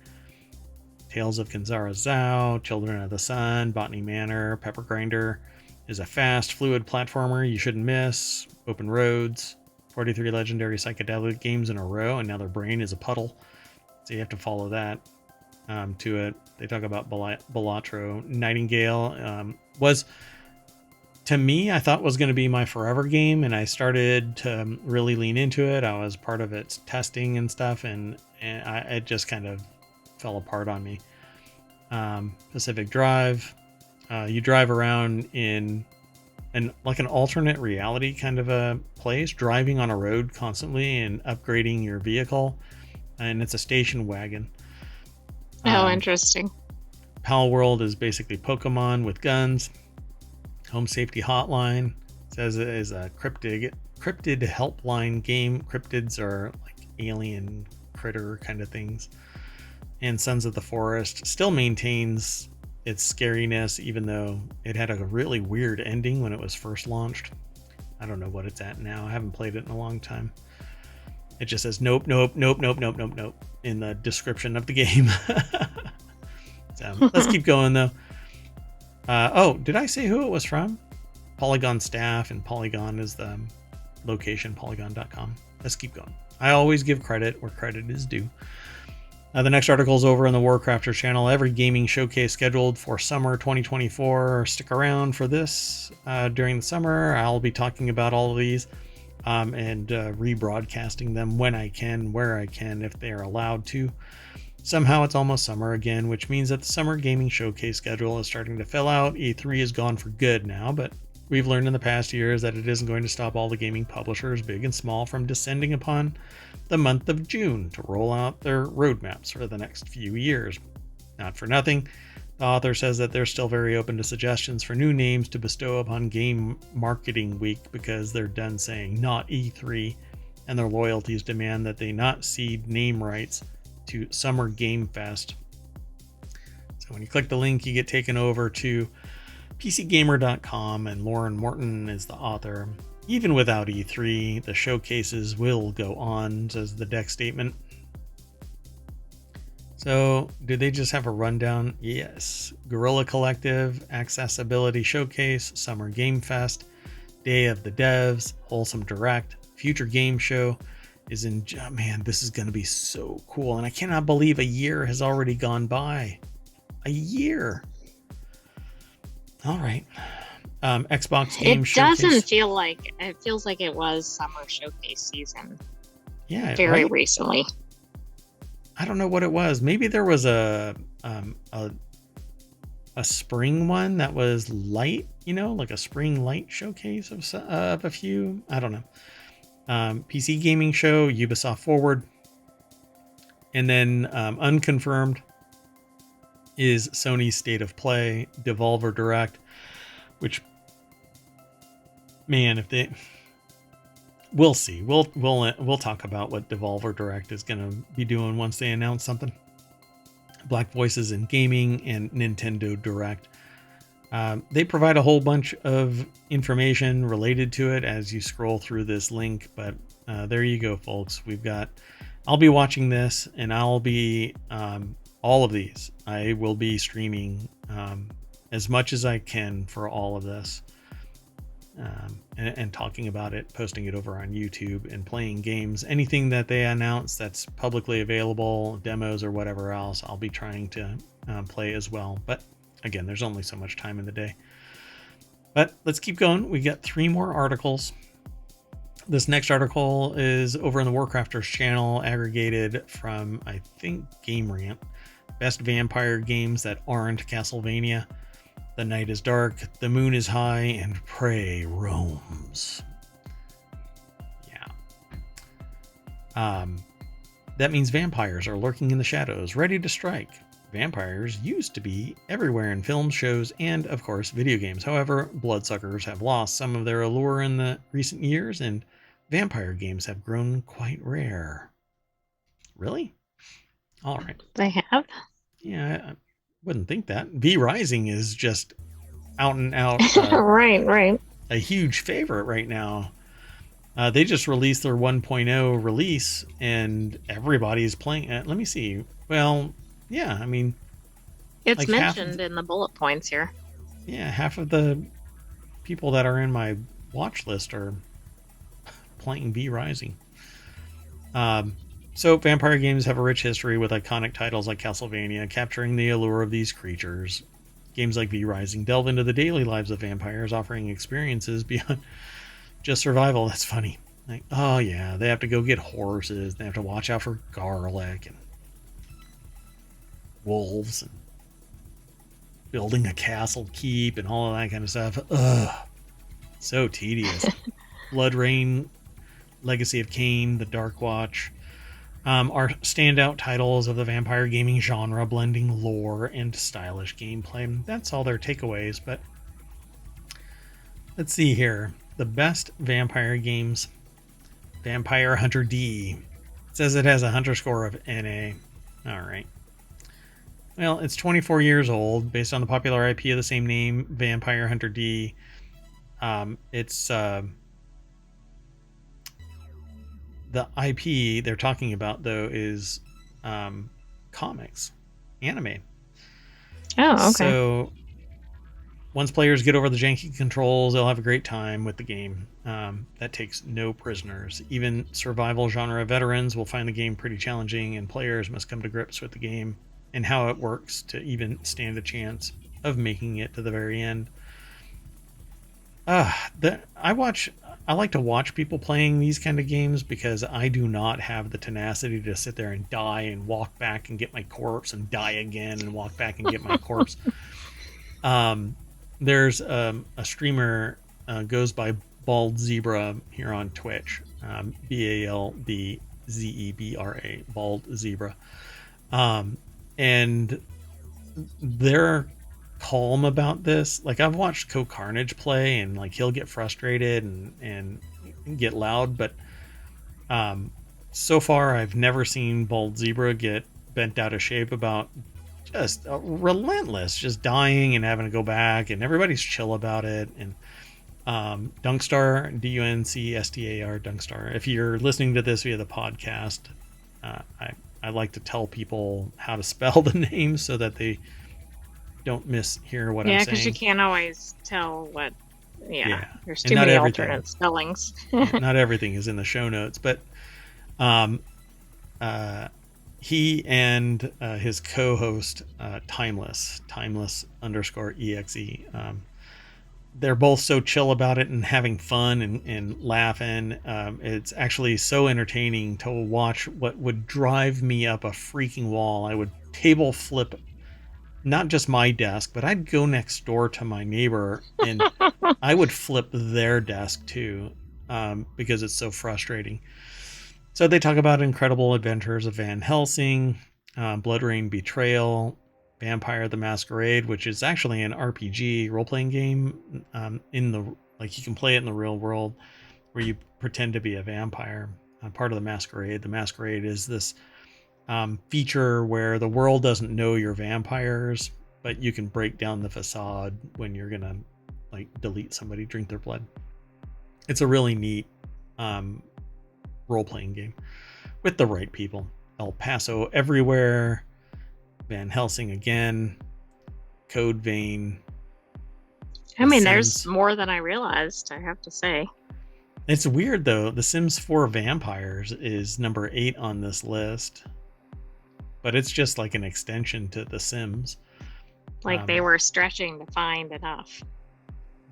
Tales of Kanzara Zhao, Children of the Sun, Botany Manor, Pepper Grinder is a fast, fluid platformer you shouldn't miss. Open Roads, 43 legendary psychedelic games in a row, and now their brain is a puddle. So you have to follow that to it. They talk about Balatro. Nightingale was, to me, I thought was going to be my forever game, and I started to really lean into it. I was part of its testing and stuff, and it just kind of fell apart on me. Pacific Drive, you drive around in like an alternate reality kind of a place, driving on a road constantly and upgrading your vehicle, and it's a station wagon. Oh, interesting. Pal World is basically Pokemon with guns. Home Safety Hotline says it is a cryptid helpline game. Cryptids are like alien critter kind of things. And Sons of the Forest still maintains its scariness, even though it had a really weird ending when it was first launched. I don't know what it's at now. I haven't played it in a long time. It just says nope, nope, nope, nope, nope, nope, nope in the description of the game. So let's keep going though. Oh, did I say who it was from? Polygon staff, and Polygon is the location, polygon.com. Let's keep going. I always give credit where credit is due. The next article is over on the WarCrafters channel. Every gaming showcase scheduled for summer 2024. Stick around for this during the summer. I'll be talking about all of these and rebroadcasting them when I can, where I can, if they are allowed to. Somehow it's almost summer again, which means that the summer gaming showcase schedule is starting to fill out. E3 is gone for good now, but we've learned in the past years that it isn't going to stop all the gaming publishers, big and small, from descending upon the month of June to roll out their roadmaps for the next few years. Not for nothing, the author says that they're still very open to suggestions for new names to bestow upon Game Marketing Week because they're done saying not E3, and their loyalties demand that they not cede name rights to Summer Game Fest. So when you click the link, you get taken over to PCGamer.com, and Lauren Morton is the author. Even without E3, the showcases will go on, says the deck statement. So, did they just have a rundown? Yes. Guerrilla Collective, Accessibility Showcase, Summer Game Fest, Day of the Devs, Wholesome Direct, Future Game Show is in... Man, this is going to be so cool. And I cannot believe a year has already gone by. A year. All right. Xbox Game Showcase. It doesn't feel like... It feels like it was summer showcase season. Yeah, very right? recently. I don't know what it was. Maybe there was a spring one that was light, like a spring light showcase of a few. I don't know. PC gaming show, Ubisoft Forward, and then unconfirmed is Sony's State of Play, Devolver Direct, which, man, if they... We'll see. We'll talk about what Devolver Direct is going to be doing once they announce something. Black Voices in Gaming and Nintendo Direct. They provide a whole bunch of information related to it as you scroll through this link, but there you go, folks. I'll be watching this, and I'll be all of these. I will be streaming as much as I can for all of this. And talking about it, posting it over on YouTube, and playing games. Anything that they announce that's publicly available, demos or whatever else, I'll be trying to play as well. But again, there's only so much time in the day. But let's keep going. We got 3 more articles. This next article is over on the WarCrafters channel, aggregated from, I think, Game Rant. Best vampire games that aren't Castlevania. The night is dark, the moon is high, and prey roams. Yeah. That means vampires are lurking in the shadows, ready to strike. Vampires used to be everywhere in films, shows, and, of course, video games. However, bloodsuckers have lost some of their allure in the recent years, and vampire games have grown quite rare. Really? All right. They have? Yeah, wouldn't think that. V Rising is just out and out right. a huge favorite right now. They just released their 1.0 release, and everybody's playing it. Let me see. Well, yeah, I mean, It's like half of mentioned in the bullet points here. half of the people that are in my watch list are playing V Rising. So vampire games have a rich history with iconic titles like Castlevania, capturing the allure of these creatures. Games like V Rising delve into the daily lives of vampires, offering experiences beyond just survival. That's funny. Like, oh yeah, they have to go get horses. They have to watch out for garlic and wolves and building a castle keep and all of that kind of stuff. Ugh, so tedious. Blood Rain, Legacy of Kain, The Dark Watch are standout titles of the vampire gaming genre, blending lore and stylish gameplay. That's all their takeaways, but let's see here. The best vampire games. Vampire Hunter D. It says it has a hunter score of NA. Alright. Well, it's 24 years old, based on the popular IP of the same name, Vampire Hunter D. It's the IP they're talking about, though, is comics, anime. Oh, okay. So once players get over the janky controls, they'll have a great time with the game. That takes no prisoners. Even survival genre veterans will find the game pretty challenging, and players must come to grips with the game and how it works to even stand a chance of making it to the very end. I like to watch people playing these kind of games because I do not have the tenacity to sit there and die and walk back and get my corpse and die again and walk back and get my corpse. There's a streamer goes by Bald Zebra here on Twitch, BALDZEBRA, Bald Zebra, and they're calm about this. Like, I've watched Co Carnage play, and like he'll get frustrated and get loud, but so far I've never seen Bald Zebra get bent out of shape about just relentless, just dying and having to go back, and everybody's chill about it. And Dunkstar, DUNCSTAR, Dunkstar, if you're listening to this via the podcast, I like to tell people how to spell the name so that they don't mishear what I'm saying. Yeah, because you can't always tell what. Yeah. There's And too not many everything. alternate spellings. Not everything is in the show notes, but he and his co-host Timeless _exe, they're both so chill about it and having fun and laughing. It's actually so entertaining to watch. What would drive me up a freaking wall, I would table flip not just my desk, but I'd go next door to my neighbor and I would flip their desk too, because it's so frustrating. So they talk about incredible adventures of Van Helsing, Blood Rain Betrayal, Vampire the Masquerade, which is actually an RPG role-playing game, like you can play it in the real world where you pretend to be a vampire, part of the Masquerade. The Masquerade is this feature where the world doesn't know you're vampires, but you can break down the facade when you're gonna like delete somebody, drink their blood. It's a really neat role-playing game with the right people. El Paso Everywhere, Van Helsing again, Code Vein. I mean, Sims. there's more than I realized, I have to say. It's weird though. The Sims 4 Vampires is number 8 on this list, but it's just like an extension to The Sims. Like they were stretching to find enough.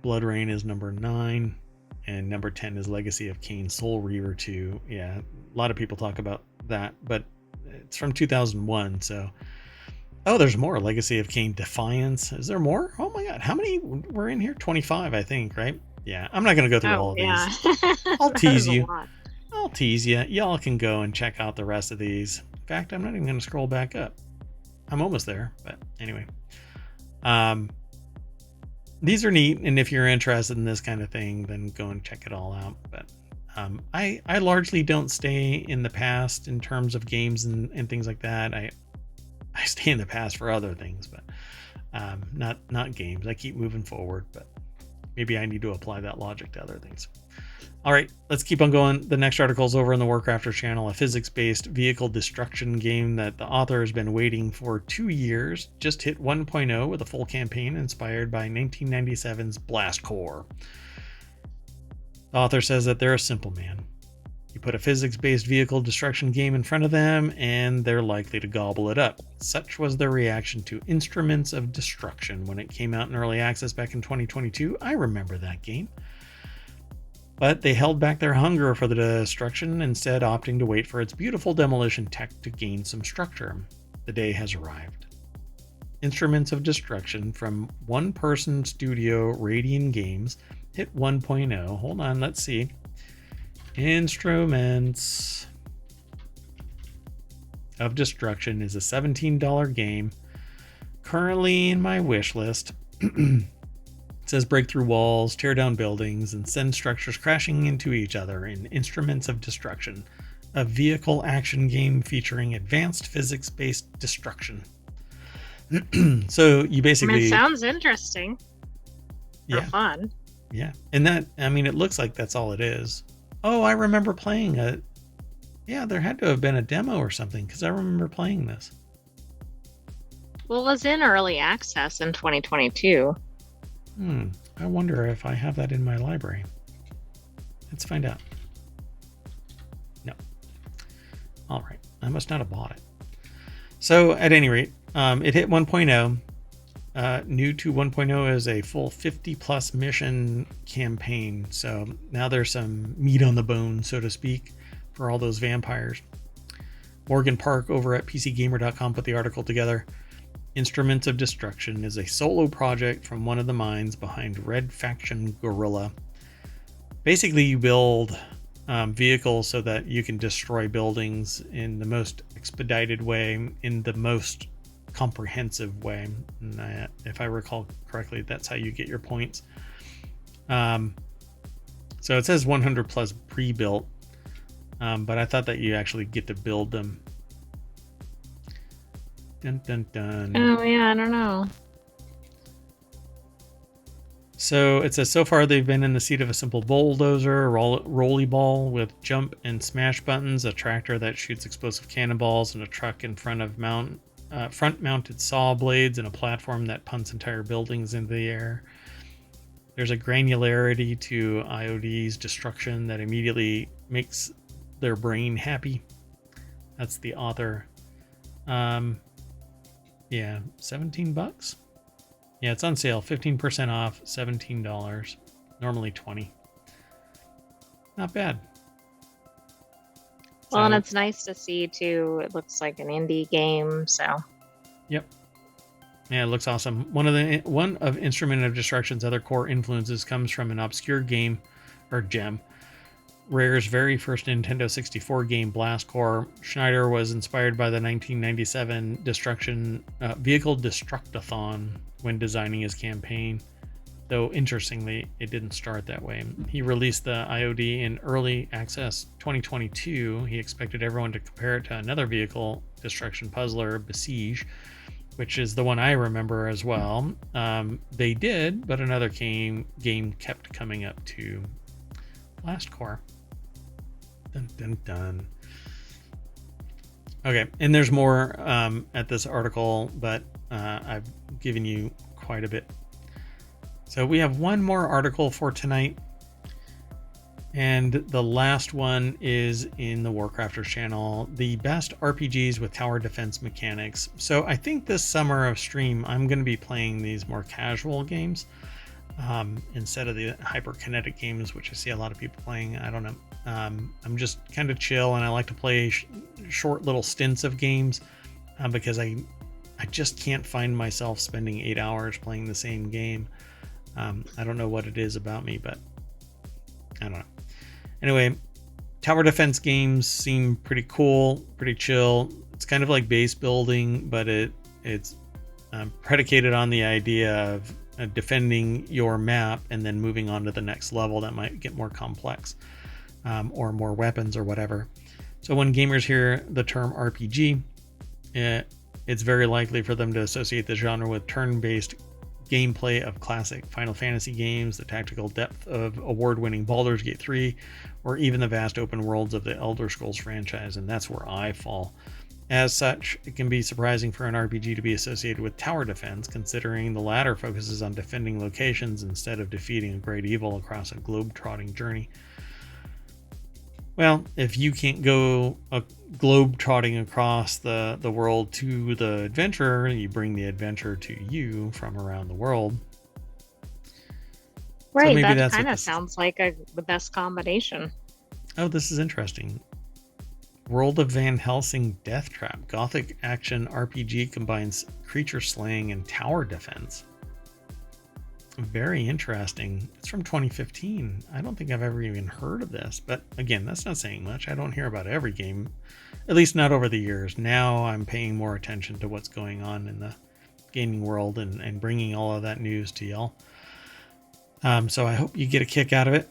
Blood Rain is number 9, and number 10 is Legacy of Kain Soul Reaver 2. Yeah, a lot of people talk about that, but it's from 2001, so... Oh, there's more. Legacy of Kain Defiance. Is there more? Oh my god, how many were in here? 25, I think, right? Yeah, I'm not going to go through all of these. I'll tease you. I'll tease you. Y'all can go and check out the rest of these. In fact, I'm not even going to scroll back up. I'm almost there, but anyway. These are neat, and if you're interested in this kind of thing, then go and check it all out. But I largely don't stay in the past in terms of games and things like that. I stay in the past for other things, but not games. I keep moving forward. But maybe I need to apply that logic to other things. All right, let's keep on going. The next article is over on the WarCrafters channel, a physics-based vehicle destruction game that the author has been waiting for 2 years. Just hit 1.0 with a full campaign inspired by 1997's Blast Corps. The author says that they're a simple man. You put a physics-based vehicle destruction game in front of them, and they're likely to gobble it up. Such was their reaction to Instruments of Destruction when it came out in early access back in 2022. I remember that game. But they held back their hunger for the destruction, instead opting to wait for its beautiful demolition tech to gain some structure. The day has arrived. Instruments of Destruction from one-person studio Radian Games hit 1.0. Hold on, let's see. Instruments of Destruction is a $17 game currently in my wish list. It says break through walls, tear down buildings, and send structures crashing into each other in Instruments of Destruction, a vehicle action game featuring advanced physics-based destruction. So you basically... it sounds interesting. Yeah. Or fun. Yeah. And that, it looks like that's all it is. Oh, I remember playing it. Yeah, there had to have been a demo or something, because I remember playing this. Well, it was in early access in 2022. I wonder if I have that in my library. Let's find out. No. All right. I must not have bought it. So at any rate, it hit 1.0. New to 1.0 is a full 50 plus mission campaign. So now there's some meat on the bone, so to speak, for all those vampires. Morgan Park over at PCGamer.com put the article together. Instruments of Destruction is a solo project from one of the minds behind Red Faction Guerrilla. Basically, you build vehicles so that you can destroy buildings in the most expedited way, in the most comprehensive way. And if I recall correctly, that's how you get your points. So it says 100 plus pre-built, but I thought that you actually get to build them. Dun, dun, dun. Oh, yeah, I don't know. So it says, so far they've been in the seat of a simple bulldozer, a rolly ball with jump and smash buttons, a tractor that shoots explosive cannonballs, and a truck in front of front-mounted saw blades, and a platform that punts entire buildings into the air. There's a granularity to IOD's destruction that immediately makes their brain happy. That's the author. Yeah, $17. Yeah, it's on sale, 15% off, $17. Normally $20. Not bad. Well, and it's nice to see too. It looks like an indie game, so. Yep. Yeah, it looks awesome. One of Instrument of Destruction's other core influences comes from an obscure game or gem. Rare's very first Nintendo 64 game, Blast Corps. Schneider was inspired by the 1997 vehicle Destructathon when designing his campaign, though interestingly, it didn't start that way. He released the IOD in early access 2022. He expected everyone to compare it to another vehicle destruction puzzler, Besiege, which is the one I remember as well. They did, but another game kept coming up to Blast Corps. Dun, dun, dun. Okay, and there's more at this article, but I've given you quite a bit. So we have one more article for tonight, and the last one is in the WarCrafters channel, the best RPGs with tower defense mechanics. So I think this summer of stream, I'm going to be playing these more casual games instead of the hyperkinetic games, which I see a lot of people playing. I don't know. I'm just kind of chill, and I like to play short little stints of games because I just can't find myself spending 8 hours playing the same game. I don't know what it is about me, but I don't know. Anyway, tower defense games seem pretty cool, pretty chill. It's kind of like base building, but it's predicated on the idea of defending your map and then moving on to the next level that might get more complex, or more weapons or whatever. So when gamers hear the term RPG, it's very likely for them to associate the genre with turn-based gameplay of classic Final Fantasy games, the tactical depth of award-winning Baldur's Gate 3, or even the vast open worlds of the Elder Scrolls franchise, and that's where I fall. As such, it can be surprising for an RPG to be associated with tower defense, considering the latter focuses on defending locations instead of defeating a great evil across a globe-trotting journey. Well, if you can't go globe-trotting across the world to the adventurer, you bring the adventure to you from around the world. Right, so maybe that kind of sounds like the best combination. Oh, this is interesting. World of Van Helsing Death Trap. Gothic action RPG combines creature slaying and tower defense. Very interesting. It's from 2015. I don't think I've ever even heard of this, but again, that's not saying much. I don't hear about every game, at least not over the years. Now I'm paying more attention to what's going on in the gaming world and bringing all of that news to y'all. So I hope you get a kick out of it.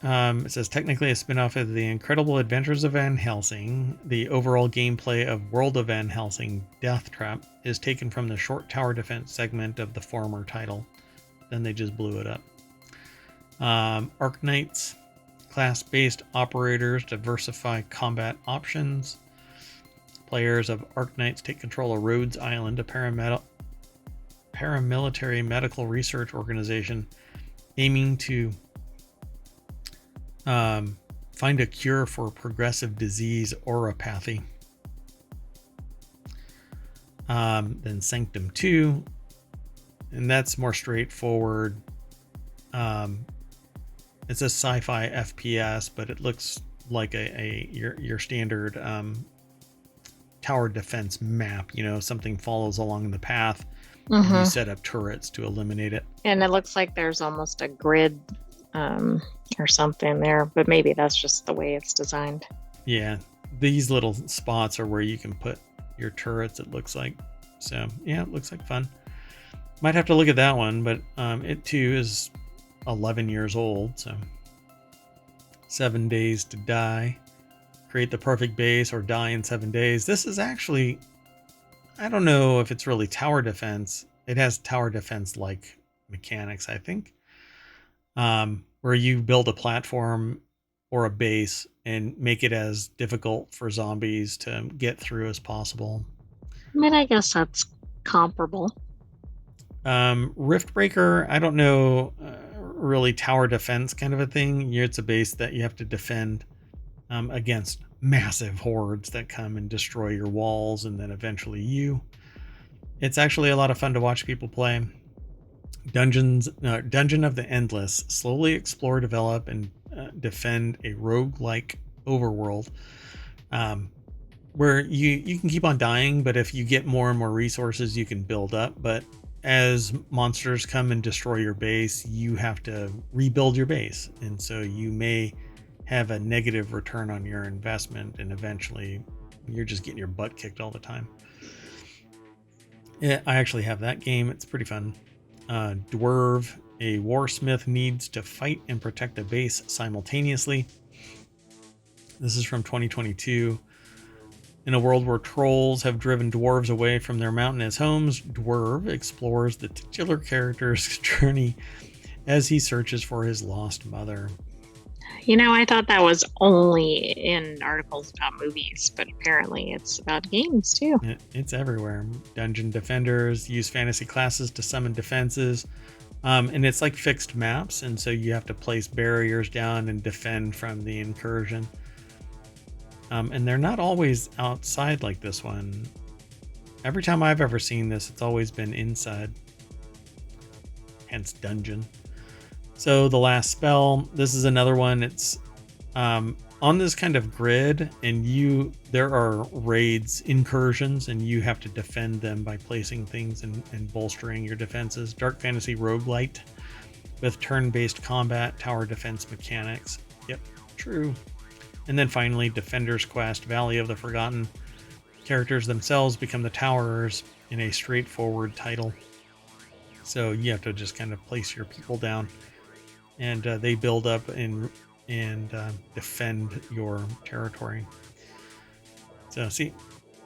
It says technically a spin-off of The Incredible Adventures of Van Helsing. The overall gameplay of World of Van Helsing Death Trap is taken from the short tower defense segment of the former title. Then they just blew it up. Arknights, class-based operators diversify combat options. Players of Arknights take control of Rhodes Island, a paramilitary medical research organization aiming to find a cure for progressive disease oropathy. Then Sanctum 2, and that's more straightforward. It's a sci-fi FPS, but it looks like your standard tower defense map. You know, something follows along the path, and you set up turrets to eliminate it. And it looks like there's almost a grid or something there, but maybe that's just the way it's designed. Yeah, these little spots are where you can put your turrets, it looks like. So yeah, it looks like fun. Might have to look at that one, but it too is 11 years old. So 7 days to die, create the perfect base, or die in 7 days. This is actually, I don't know if it's really tower defense. It has tower defense like mechanics, I think. Where you build a platform or a base and make it as difficult for zombies to get through as possible. I mean, I guess that's comparable. Riftbreaker, I don't know, really tower defense kind of a thing. It's a base that you have to defend against massive hordes that come and destroy your walls and then eventually you. It's actually a lot of fun to watch people play. Dungeon of the Endless. Slowly explore, develop, and defend a roguelike overworld where you can keep on dying, but if you get more and more resources, you can build up. But as monsters come and destroy your base, you have to rebuild your base. And so you may have a negative return on your investment, and eventually you're just getting your butt kicked all the time. Yeah, I actually have that game. It's pretty fun. Dwerve, a warsmith needs to fight and protect a base simultaneously. This is from 2022. In a world where trolls have driven dwarves away from their mountainous homes, Dwerve explores the titular character's journey as he searches for his lost mother. You know, I thought that was only in articles about movies, but apparently it's about games too. It's everywhere. Dungeon defenders use fantasy classes to summon defenses, and it's like fixed maps, and so you have to place barriers down and defend from the incursion. And they're not always outside like this one. Every time I've ever seen this, it's always been inside. Hence dungeon. So the last spell, this is another one. It's on this kind of grid, and there are raids, incursions, and you have to defend them by placing things and bolstering your defenses. Dark fantasy roguelite with turn-based combat, tower defense mechanics. Yep, true. And then finally, Defender's Quest, Valley of the Forgotten. Characters themselves become the towers in a straightforward title. So you have to just kind of place your people down, and they build up and defend your territory. So see,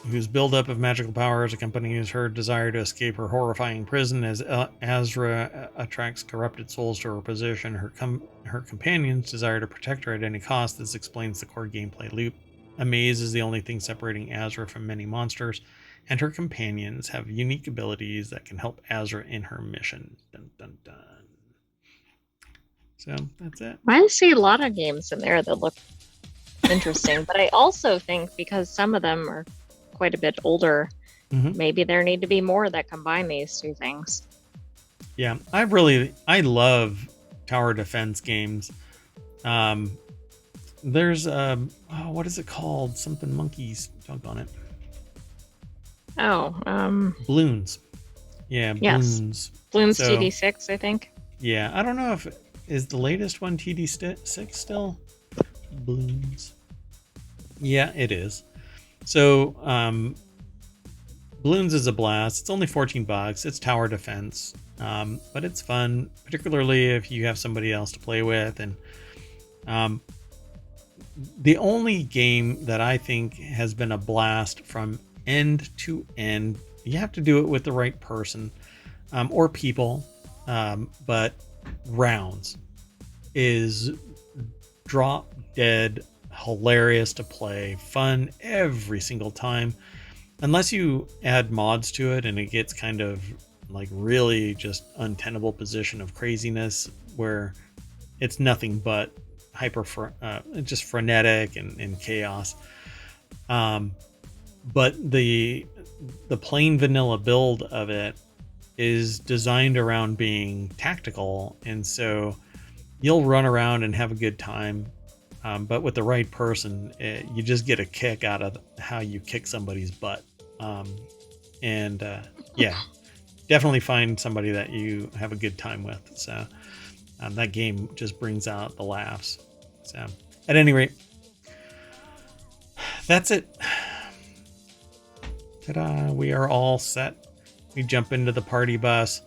whose buildup of magical powers accompanies her desire to escape her horrifying prison as Azra attracts corrupted souls to her position. Her companions desire to protect her at any cost. This explains the core gameplay loop. A maze is the only thing separating Azra from many monsters, and her companions have unique abilities that can help Azra in her mission. Dun, dun, dun. So that's it. I see a lot of games in there that look interesting, but I also think because some of them are quite a bit older, maybe there need to be more that combine these two things. Yeah, I love tower defense games. There's what is it called? Something monkeys. Doggone it. Bloons. Yeah, yes. Bloons. Bloons TD6, I think. Yeah, I don't know if is the latest one TD6 still. Bloons. Yeah, it is. So, Bloons is a blast. It's only $14. It's tower defense, but it's fun, particularly if you have somebody else to play with. And the only game that I think has been a blast from end to end, you have to do it with the right person or people, but rounds is drop dead hilarious to play, fun every single time, unless you add mods to it and it gets kind of like really just untenable position of craziness where it's nothing but just frenetic and chaos. But the plain vanilla build of it is designed around being tactical, and so you'll run around and have a good time. But with the right person, you just get a kick out of how you kick somebody's butt. Yeah, definitely find somebody that you have a good time with. So that game just brings out the laughs. So at any rate, that's it. Ta-da, we are all set. We jump into the party bus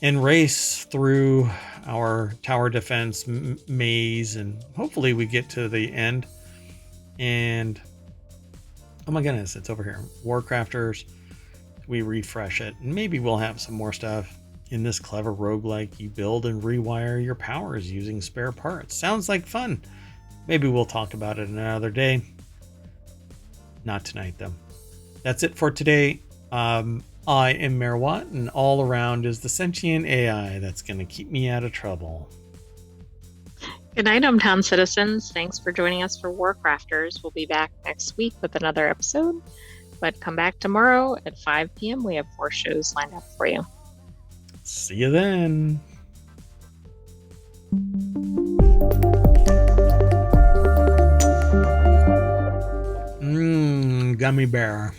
and race through our tower defense maze, and hopefully we get to the end. And oh my goodness, it's over here. WarCrafters. We refresh it, and maybe we'll have some more stuff in this clever roguelike. You build and rewire your powers using spare parts. Sounds like fun. Maybe we'll talk about it another day. Not tonight, though. That's it for today. I am Mayor Watt, and all around is the sentient AI that's going to keep me out of trouble. Good night, hometown citizens. Thanks for joining us for WarCrafters. We'll be back next week with another episode, but come back tomorrow at 5 p.m. We have 4 shows lined up for you. See you then. Gummy bear.